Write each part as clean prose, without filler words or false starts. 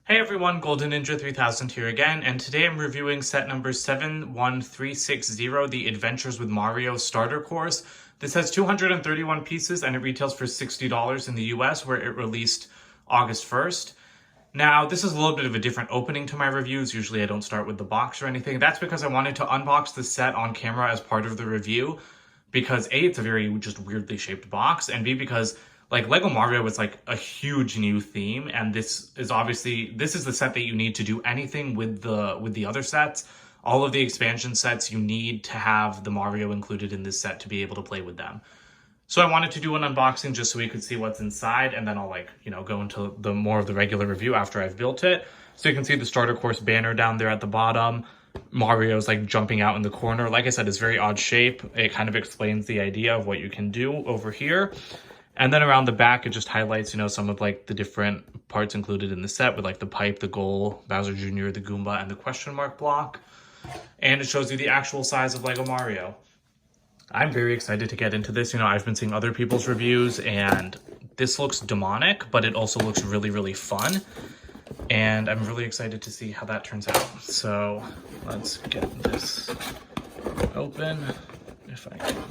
Hey everyone, Golden Ninja 3000 here again, and today I'm reviewing set number 71360, the Adventures with Mario starter course. This has 231 pieces and it retails for $60 in the US, where it released August 1st. Now, this is a little bit of a different opening to my reviews. Usually I don't start with the box or anything. That's because I wanted to unbox the set on camera as part of the review, because A, it's a very just weirdly shaped box, and B, because like Lego Mario is like a huge new theme, and this is the set that you need to do anything with the other sets. All of the expansion sets, you need to have the Mario included in this set to be able to play with them. So I wanted to do an unboxing just so we could see what's inside, and then I'll go into the more of the regular review after I've built it. So you can see the starter course banner down there at the bottom. Mario's like jumping out in the corner. Like I said, it's very odd shape. It kind of explains the idea of what you can do over here. And then around the back, it just highlights, some of like the different parts included in the set with like the pipe, the goal, Bowser Jr., the Goomba, and the question mark block. And it shows you the actual size of Lego Mario. I'm very excited to get into this. I've been seeing other people's reviews and this looks demonic, but it also looks really, really fun. And I'm really excited to see how that turns out. So let's get this open, if I can.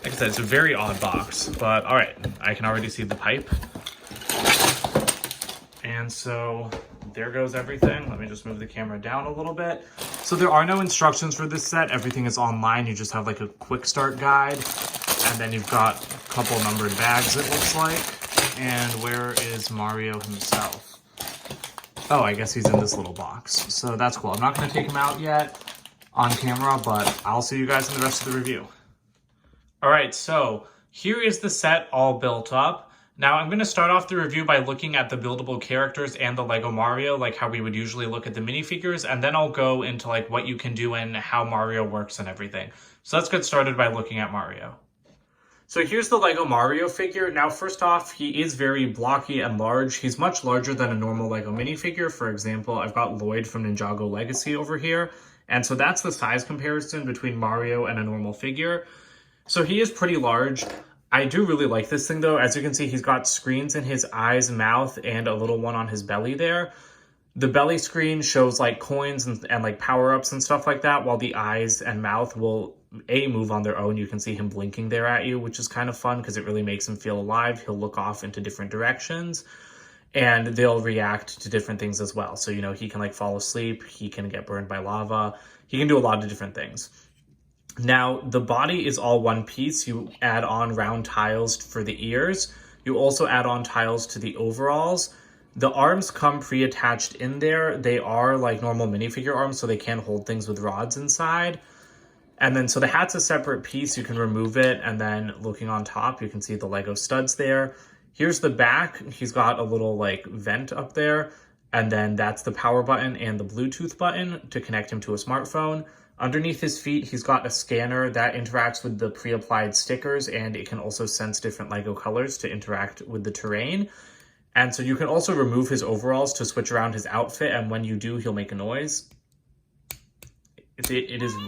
Like I said, it's a very odd box, but all right, I can already see the pipe. And so there goes everything. Let me just move the camera down a little bit. So there are no instructions for this set. Everything is online. You just have like a quick start guide, and then you've got a couple numbered bags, it looks like. And where is Mario himself? Oh, I guess he's in this little box. So that's cool. I'm not going to take him out yet on camera, but I'll see you guys in the rest of the review. All right, so here is the set all built up. Now I'm going to start off the review by looking at the buildable characters and the Lego Mario, like how we would usually look at the minifigures, and then I'll go into like what you can do and how Mario works and everything. So let's get started by looking at Mario. So here's the Lego Mario figure. Now, first off, he is very blocky and large. He's much larger than a normal Lego minifigure. For example, I've got Lloyd from Ninjago Legacy over here. And so that's the size comparison between Mario and a normal figure. So he is pretty large. I do really like this thing though. As you can see, he's got screens in his eyes, mouth, and a little one on his belly there. The belly screen shows like coins and like power-ups and stuff like that, while the eyes and mouth will move on their own. You can see him blinking there at you, which is kind of fun because it really makes him feel alive. He'll look off into different directions and they'll react to different things as well. So, he can like fall asleep, he can get burned by lava, he can do a lot of different things. Now, the body is all one piece. You add on round tiles for the ears. You also add on tiles to the overalls. The arms come pre-attached in there. They are like normal minifigure arms, so they can hold things with rods inside. And then, so the hat's a separate piece. You can remove it, and then looking on top, you can see the Lego studs there. Here's the back. He's got a little like vent up there, and then that's the power button and the Bluetooth button to connect him to a smartphone. Underneath his feet, he's got a scanner that interacts with the pre-applied stickers, and it can also sense different Lego colors to interact with the terrain. And so you can also remove his overalls to switch around his outfit, and when you do, he'll make a noise. It is a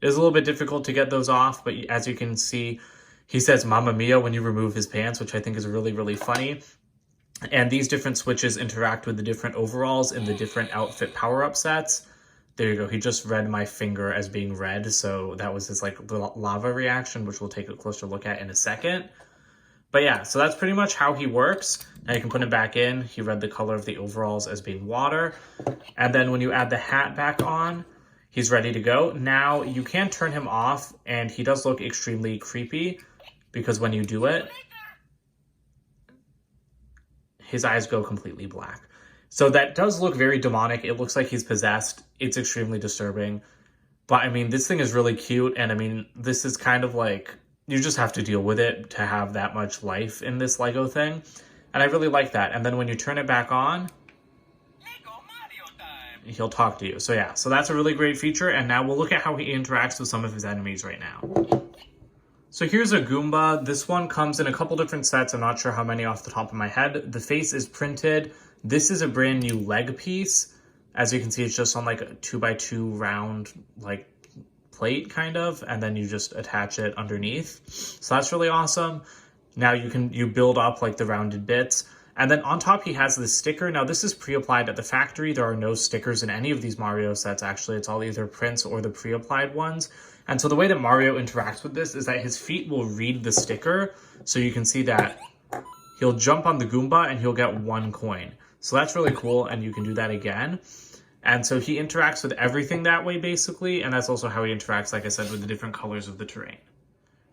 little bit difficult to get those off, but as you can see, he says Mamma Mia when you remove his pants, which I think is really, really funny. And these different switches interact with the different overalls in the different outfit power-up sets. There you go. He just read my finger as being red, so that was his like lava reaction, which we'll take a closer look at in a second. But yeah, so that's pretty much how he works. Now you can put him back in. He read the color of the overalls as being water. And then when you add the hat back on, he's ready to go. Now you can turn him off, and he does look extremely creepy because when you do it, his eyes go completely black. So that does look very demonic. It looks like he's possessed. It's extremely disturbing. But I mean, this thing is really cute. And I mean, this is kind of like, you just have to deal with it to have that much life in this Lego thing. And I really like that. And then when you turn it back on, he'll talk to you. So yeah, so that's a really great feature. And now we'll look at how he interacts with some of his enemies right now. So here's a Goomba. This one comes in a couple different sets. I'm not sure how many off the top of my head. The face is printed. This is a brand new leg piece. As you can see, it's just on like a 2x2 round like plate kind of, and then you just attach it underneath. So that's really awesome. Now you build up like the rounded bits. And then on top, he has this sticker. Now, this is pre-applied at the factory. There are no stickers in any of these Mario sets, actually. It's all either prints or the pre-applied ones. And so the way that Mario interacts with this is that his feet will read the sticker. So you can see that he'll jump on the Goomba and he'll get 1 coin. So that's really cool, and you can do that again. And so he interacts with everything that way, basically. And that's also how he interacts, like I said, with the different colors of the terrain.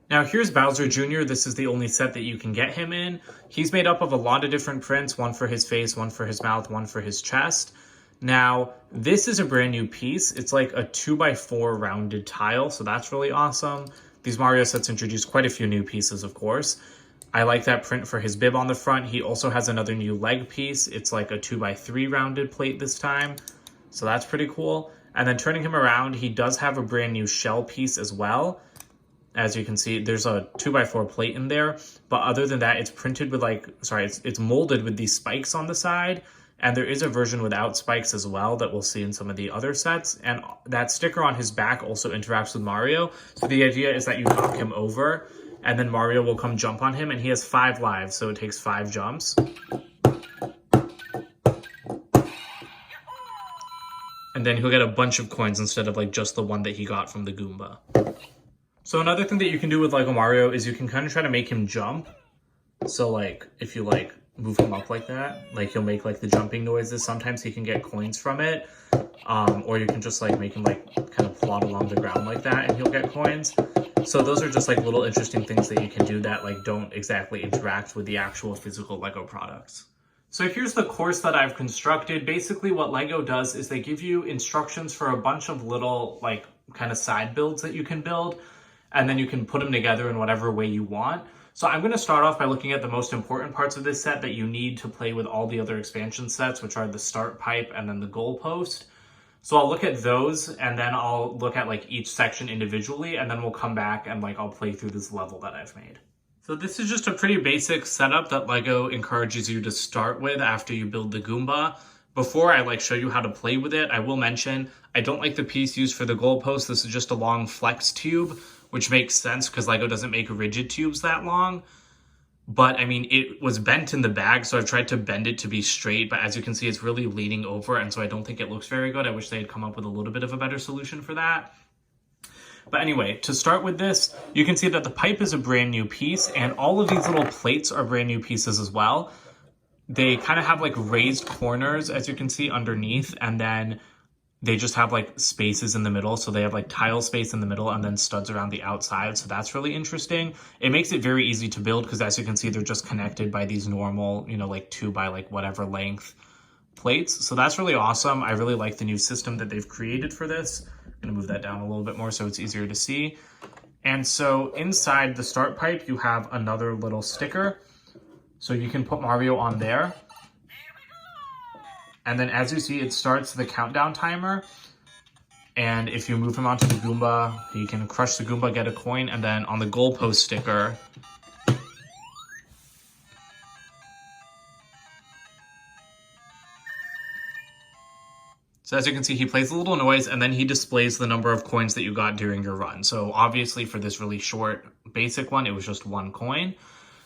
Now here's Bowser Jr. This is the only set that you can get him in. He's made up of a lot of different prints, one for his face, one for his mouth, one for his chest. Now, this is a brand new piece. It's like a 2x4 rounded tile, so that's really awesome. These Mario sets introduce quite a few new pieces, of course. I like that print for his bib on the front. He also has another new leg piece. It's like a 2x3 rounded plate this time, so that's pretty cool. And then turning him around, he does have a brand new shell piece as well. As you can see, there's a 2x4 plate in there, but other than that, it's printed with it's molded with these spikes on the side, and there is a version without spikes as well that we'll see in some of the other sets, and that sticker on his back also interacts with Mario. So the idea is that you knock him over, and then Mario will come jump on him, and he has 5 lives, so it takes 5 jumps. And then he'll get a bunch of coins instead of like just the one that he got from the Goomba. So another thing that you can do with Lego Mario is you can kind of try to make him jump. So like if you like move him up like that, like he'll make like the jumping noises. Sometimes he can get coins from it. Or you can just like make him like kind of plod along the ground like that and he'll get coins. So those are just like little interesting things that you can do that like don't exactly interact with the actual physical Lego products. So here's the course that I've constructed. Basically what Lego does is they give you instructions for a bunch of little like kind of side builds that you can build. And then you can put them together in whatever way you want. So I'm going to start off by looking at the most important parts of this set that you need to play with all the other expansion sets, which are the start pipe and then the goalpost. So I'll look at those and then I'll look at like each section individually, and then we'll come back and like I'll play through this level that I've made. So this is just a pretty basic setup that Lego encourages you to start with after you build the Goomba. Before I like show you how to play with it, I will mention I don't like the piece used for the goalpost. This is just a long flex tube, which makes sense because Lego doesn't make rigid tubes that long. But I mean, it was bent in the bag, so I've tried to bend it to be straight, but as you can see, it's really leaning over, and so I don't think it looks very good. I wish they had come up with a little bit of a better solution for that. But anyway, to start with this, you can see that the pipe is a brand new piece, and all of these little plates are brand new pieces as well. They kind of have like raised corners, as you can see underneath, and then they just have like spaces in the middle. So they have like tile space in the middle and then studs around the outside. So that's really interesting. It makes it very easy to build because as you can see, they're just connected by these normal, you know, like 2 by like whatever length plates. So that's really awesome. I really like the new system that they've created for this. I'm gonna move that down a little bit more so it's easier to see. And so inside the start pipe, you have another little sticker. So you can put Mario on there. And then as you see, it starts the countdown timer. And if you move him onto the Goomba, you can crush the Goomba, get a coin, and then on the goalpost sticker, so as you can see, he plays a little noise and then he displays the number of coins that you got during your run. So obviously for this really short basic one, it was just 1 coin.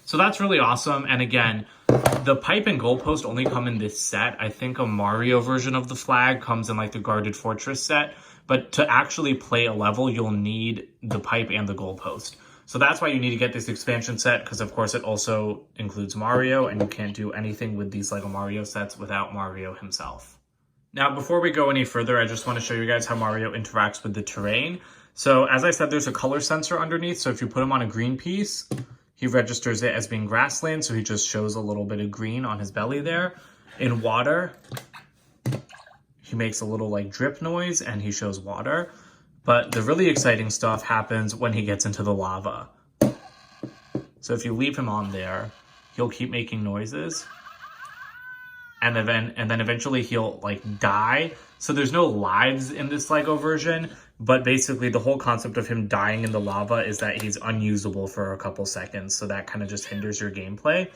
So that's really awesome. And again, the pipe and goalpost only come in this set. I think a Mario version of the flag comes in like the Guarded Fortress set. But to actually play a level, you'll need the pipe and the goalpost. So that's why you need to get this expansion set, because of course it also includes Mario, and you can't do anything with these Lego Mario sets without Mario himself. Now, before we go any further, I just want to show you guys how Mario interacts with the terrain. So as I said, there's a color sensor underneath. So if you put him on a green piece, he registers it as being grassland, so he just shows a little bit of green on his belly there. In water, he makes a little like drip noise and he shows water. But the really exciting stuff happens when he gets into the lava. So if you leave him on there, he'll keep making noises. And then eventually he'll like die. So there's no lives in this Lego version, but basically the whole concept of him dying in the lava is that he's unusable for a couple seconds. So that kind of just hinders your gameplay.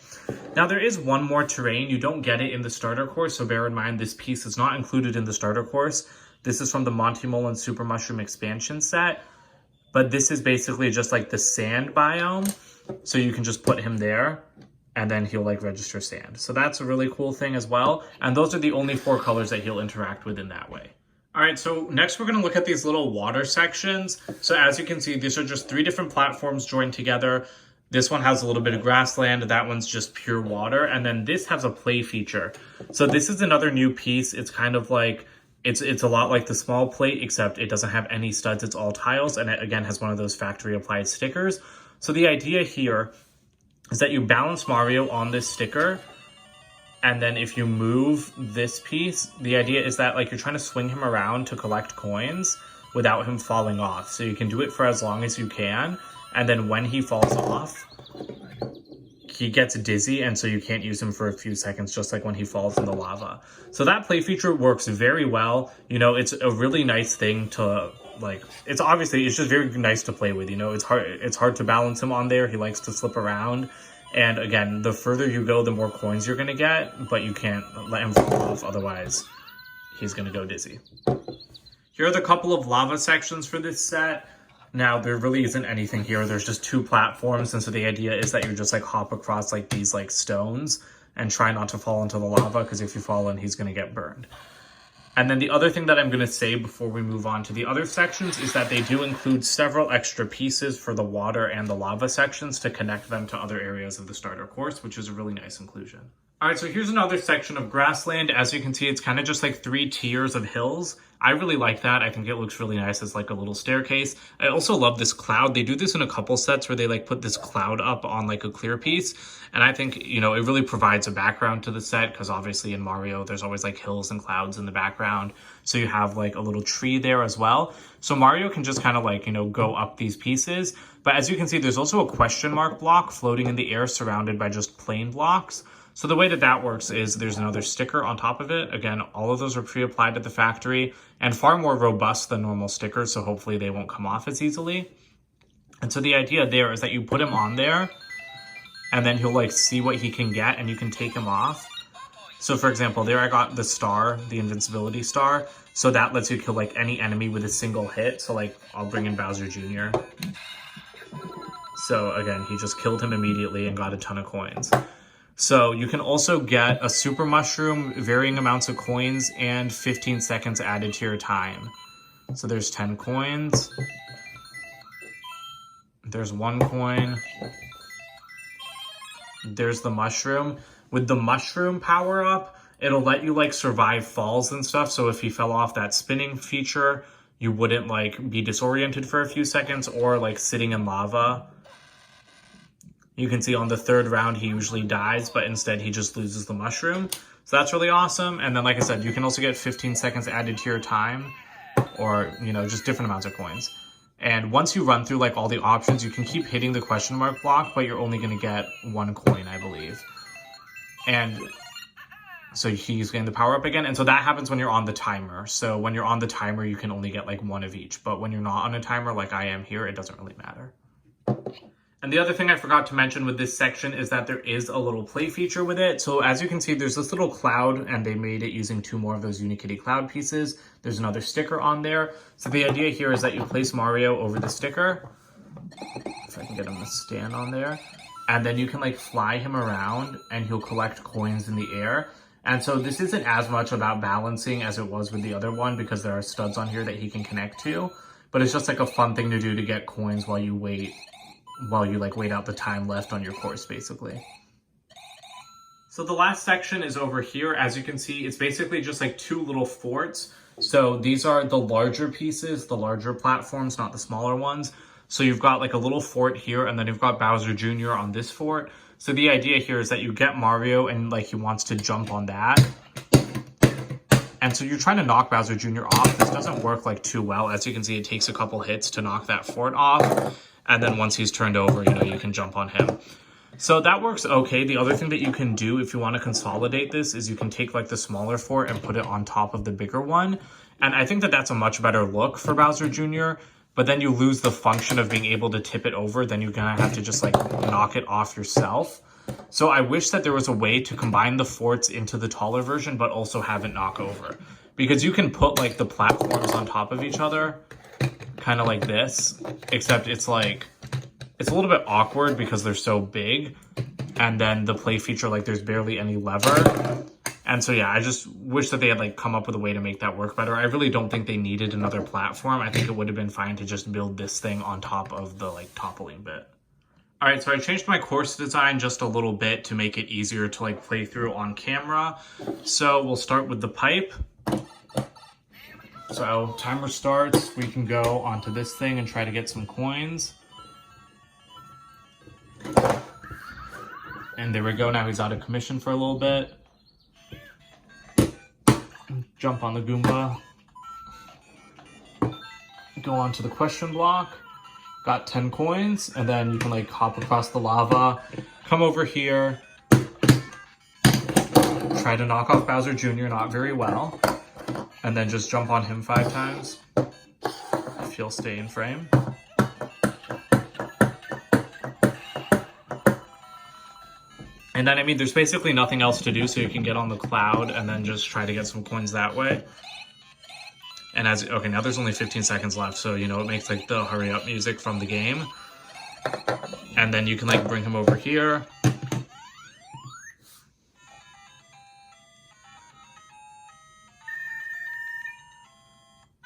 Now there is one more terrain. You don't get it in the starter course. So bear in mind, this piece is not included in the starter course. This is from the Monty Mullen Super Mushroom expansion set. But this is basically just like the sand biome. So you can just put him there. and then he'll like register sand. So that's a really cool thing as well. And those are the only 4 colors that he'll interact with in that way. All right, so next we're going to look at these little water sections. So as you can see, these are just 3 different platforms joined together. This one has a little bit of grassland, that one's just pure water, and then this has a play feature. So this is another new piece. It's kind of like, it's a lot like the small plate, except it doesn't have any studs, it's all tiles, and it again has one of those factory applied stickers. So the idea here is that you balance Mario on this sticker, and then if you move this piece, the idea is that like you're trying to swing him around to collect coins without him falling off. So you can do it for as long as you can, and then when he falls off, he gets dizzy, and so you can't use him for a few seconds, just like when he falls in the lava. So that play feature works very well. You know, it's a really nice thing to like, it's just very nice to play with. You know, it's hard to balance him on there. He likes to slip around. And again, the further you go, the more coins you're gonna get, but you can't let him fall off, otherwise he's gonna go dizzy. Here are the couple of lava sections for this set. Now, there really isn't anything here. There's just 2 platforms, and so the idea is that you just like hop across like these like stones and try not to fall into the lava, because if you fall in, he's gonna get burned. And then the other thing that I'm gonna say before we move on to the other sections is that they do include several extra pieces for the water and the lava sections to connect them to other areas of the starter course, which is a really nice inclusion. All right, so here's another section of grassland. As you can see, it's kind of just like 3 tiers of hills. I really like that. I think it looks really nice as like a little staircase. I also love this cloud. They do this in a couple sets where they like put this cloud up on like a clear piece. And I think, you know, it really provides a background to the set, because obviously in Mario, there's always like hills and clouds in the background. So you have like a little tree there as well. So Mario can just kind of like, you know, go up these pieces. But as you can see, there's also a question mark block floating in the air surrounded by just plain blocks. So the way that that works is there's another sticker on top of it. Again, all of those are pre-applied at the factory and far more robust than normal stickers, so hopefully they won't come off as easily. And so the idea there is that you put him on there, and then he'll like see what he can get, and you can take him off. So for example, there I got the star, the invincibility star. So that lets you kill like any enemy with a single hit. So like I'll bring in Bowser Jr. So again, he just killed him immediately and got a ton of coins. So you can also get a super mushroom, varying amounts of coins, and 15 seconds added to your time. So there's 10 coins. There's 1 coin. There's the mushroom. With the mushroom power up, it'll let you like survive falls and stuff. So if he fell off that spinning feature, you wouldn't like be disoriented for a few seconds, or like sitting in lava. You can see on the 3rd round, he usually dies, but instead he just loses the mushroom. So that's really awesome. And then, like I said, you can also get 15 seconds added to your time, or, you know, just different amounts of coins. And once you run through like all the options, you can keep hitting the question mark block, but you're only going to get 1 coin, I believe. And so he's getting the power up again. And so that happens when you're on the timer. So when you're on the timer, you can only get like 1 of each. But when you're not on a timer, like I am here, it doesn't really matter. And the other thing I forgot to mention with this section is that there is a little play feature with it. So as you can see, there's this little cloud, and they made it using 2 more of those Unikitty cloud pieces. There's another sticker on there. So the idea here is that you place Mario over the sticker. If I can get him to stand on there. And then you can like fly him around, and he'll collect coins in the air. And so this isn't as much about balancing as it was with the other one, because there are studs on here that he can connect to. But it's just like a fun thing to do to get coins while you wait out the time left on your course, basically. So the last section is over here. As you can see, it's basically just like 2 little forts. So these are the larger pieces, the larger platforms, not the smaller ones. So you've got like a little fort here, and then you've got Bowser Jr. on this fort. So the idea here is that you get Mario, and like he wants to jump on that. And so you're trying to knock Bowser Jr. off. This doesn't work like too well. As you can see, it takes a couple hits to knock that fort off. And then once he's turned over, you know, you can jump on him. So that works okay. The other thing that you can do if you want to consolidate this is you can take like the smaller fort and put it on top of the bigger one. And I think that that's a much better look for Bowser Jr., but then you lose the function of being able to tip it over. Then you're going to have to just like knock it off yourself. So I wish that there was a way to combine the forts into the taller version, but also have it knock over. Because you can put like the platforms on top of each other, kind of like this, except it's like, it's a little bit awkward because they're so big. And then the play feature, like there's barely any lever. And so, yeah, I just wish that they had like come up with a way to make that work better. I really don't think they needed another platform. I think it would have been fine to just build this thing on top of the like toppling bit. All right, so I changed my course design just a little bit to make it easier to like play through on camera. So we'll start with the pipe. So timer starts, we can go onto this thing and try to get some coins. And there we go, now he's out of commission for a little bit. Jump on the Goomba. Go onto the question block. Got 10 coins, and then you can like hop across the lava, come over here, try to knock off Bowser Jr. not very well, and then just jump on him 5 times if he'll stay in frame. And then, I mean, there's basically nothing else to do, so you can get on the cloud and then just try to get some coins that way. And okay, now there's only 15 seconds left, so, you know, it makes, like, the hurry up music from the game. And then you can, like, bring him over here.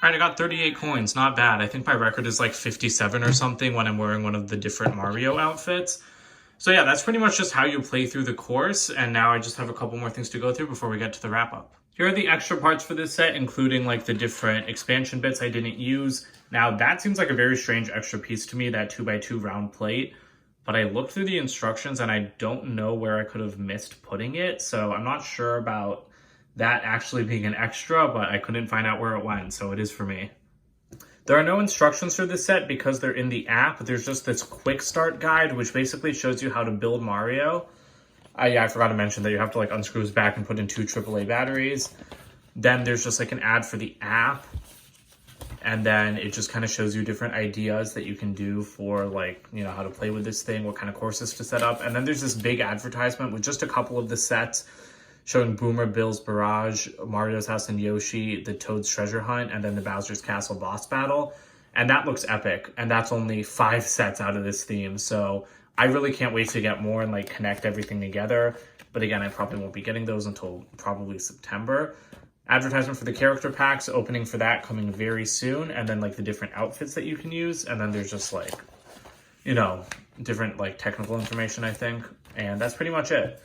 Alright, I got 38 coins, not bad. I think my record is, like, 57 or something when I'm wearing one of the different Mario outfits. So yeah, that's pretty much just how you play through the course, and now I just have a couple more things to go through before we get to the wrap-up. Here are the extra parts for this set, including like the different expansion bits I didn't use. Now that seems like a very strange extra piece to me, that 2x2 round plate, but I looked through the instructions and I don't know where I could have missed putting it, so I'm not sure about that actually being an extra, but I couldn't find out where it went, so it is for me. There are no instructions for this set because they're in the app. There's just this quick start guide, which basically shows you how to build Mario. Yeah, I forgot to mention that you have to like unscrew his back and put in 2 AAA batteries. Then there's just like an ad for the app. And then it just kind of shows you different ideas that you can do for like, you know, how to play with this thing, what kind of courses to set up. And then there's this big advertisement with just a couple of the sets showing Boomer, Bill's Barrage, Mario's House and Yoshi, the Toad's Treasure Hunt, and then the Bowser's Castle boss battle. And that looks epic. And that's only 5 sets out of this theme. So I really can't wait to get more and like connect everything together. But again, I probably won't be getting those until probably September. Advertisement for the character packs, opening for that coming very soon. And then like the different outfits that you can use. And then there's just like, you know, different like technical information, I think. And that's pretty much it.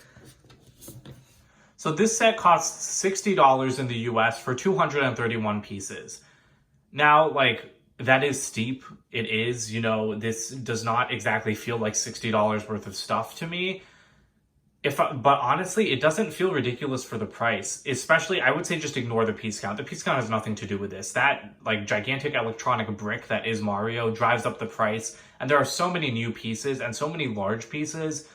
So this set costs $60 in the US for 231 pieces. Now, like, that is steep. It is, you know, this does not exactly feel like $60 worth of stuff to me. But honestly, it doesn't feel ridiculous for the price. Especially, I would say just ignore the piece count. The piece count has nothing to do with this. That, like, gigantic electronic brick that is Mario drives up the price. And there are so many new pieces and so many large pieces.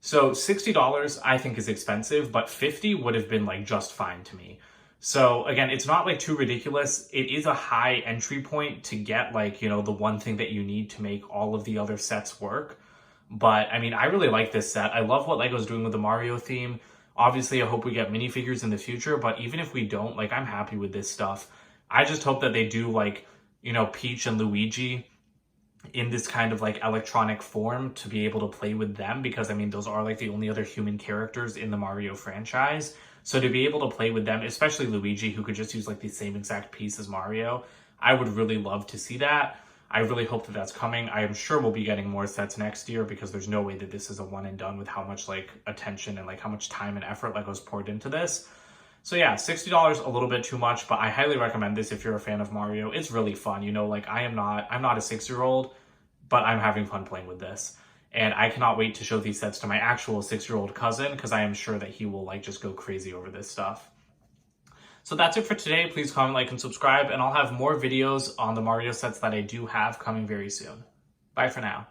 So $60 I think is expensive, but $50 would have been like just fine to me. So again, it's not like too ridiculous. It is a high entry point to get like, you know, the one thing that you need to make all of the other sets work. But I mean, I really like this set. I love what LEGO's doing with the Mario theme. Obviously, I hope we get minifigures in the future, but even if we don't, like, I'm happy with this stuff. I just hope that they do like, you know, Peach and Luigi in this kind of like electronic form to be able to play with them, because I mean those are like the only other human characters in the Mario franchise. So to be able to play with them, especially Luigi, who could just use like the same exact piece as Mario, I would really love to see that. I really hope that that's coming. I am sure we'll be getting more sets next year, because there's no way that this is a one and done with how much like attention and like how much time and effort LEGO's poured into this. So yeah, $60 a little bit too much, but I highly recommend this if you're a fan of Mario. It's really fun. You know, like I'm not a 6-year-old, but I'm having fun playing with this. And I cannot wait to show these sets to my actual 6-year-old cousin, because I am sure that he will like just go crazy over this stuff. So that's it for today. Please comment, like, and subscribe, and I'll have more videos on the Mario sets that I do have coming very soon. Bye for now.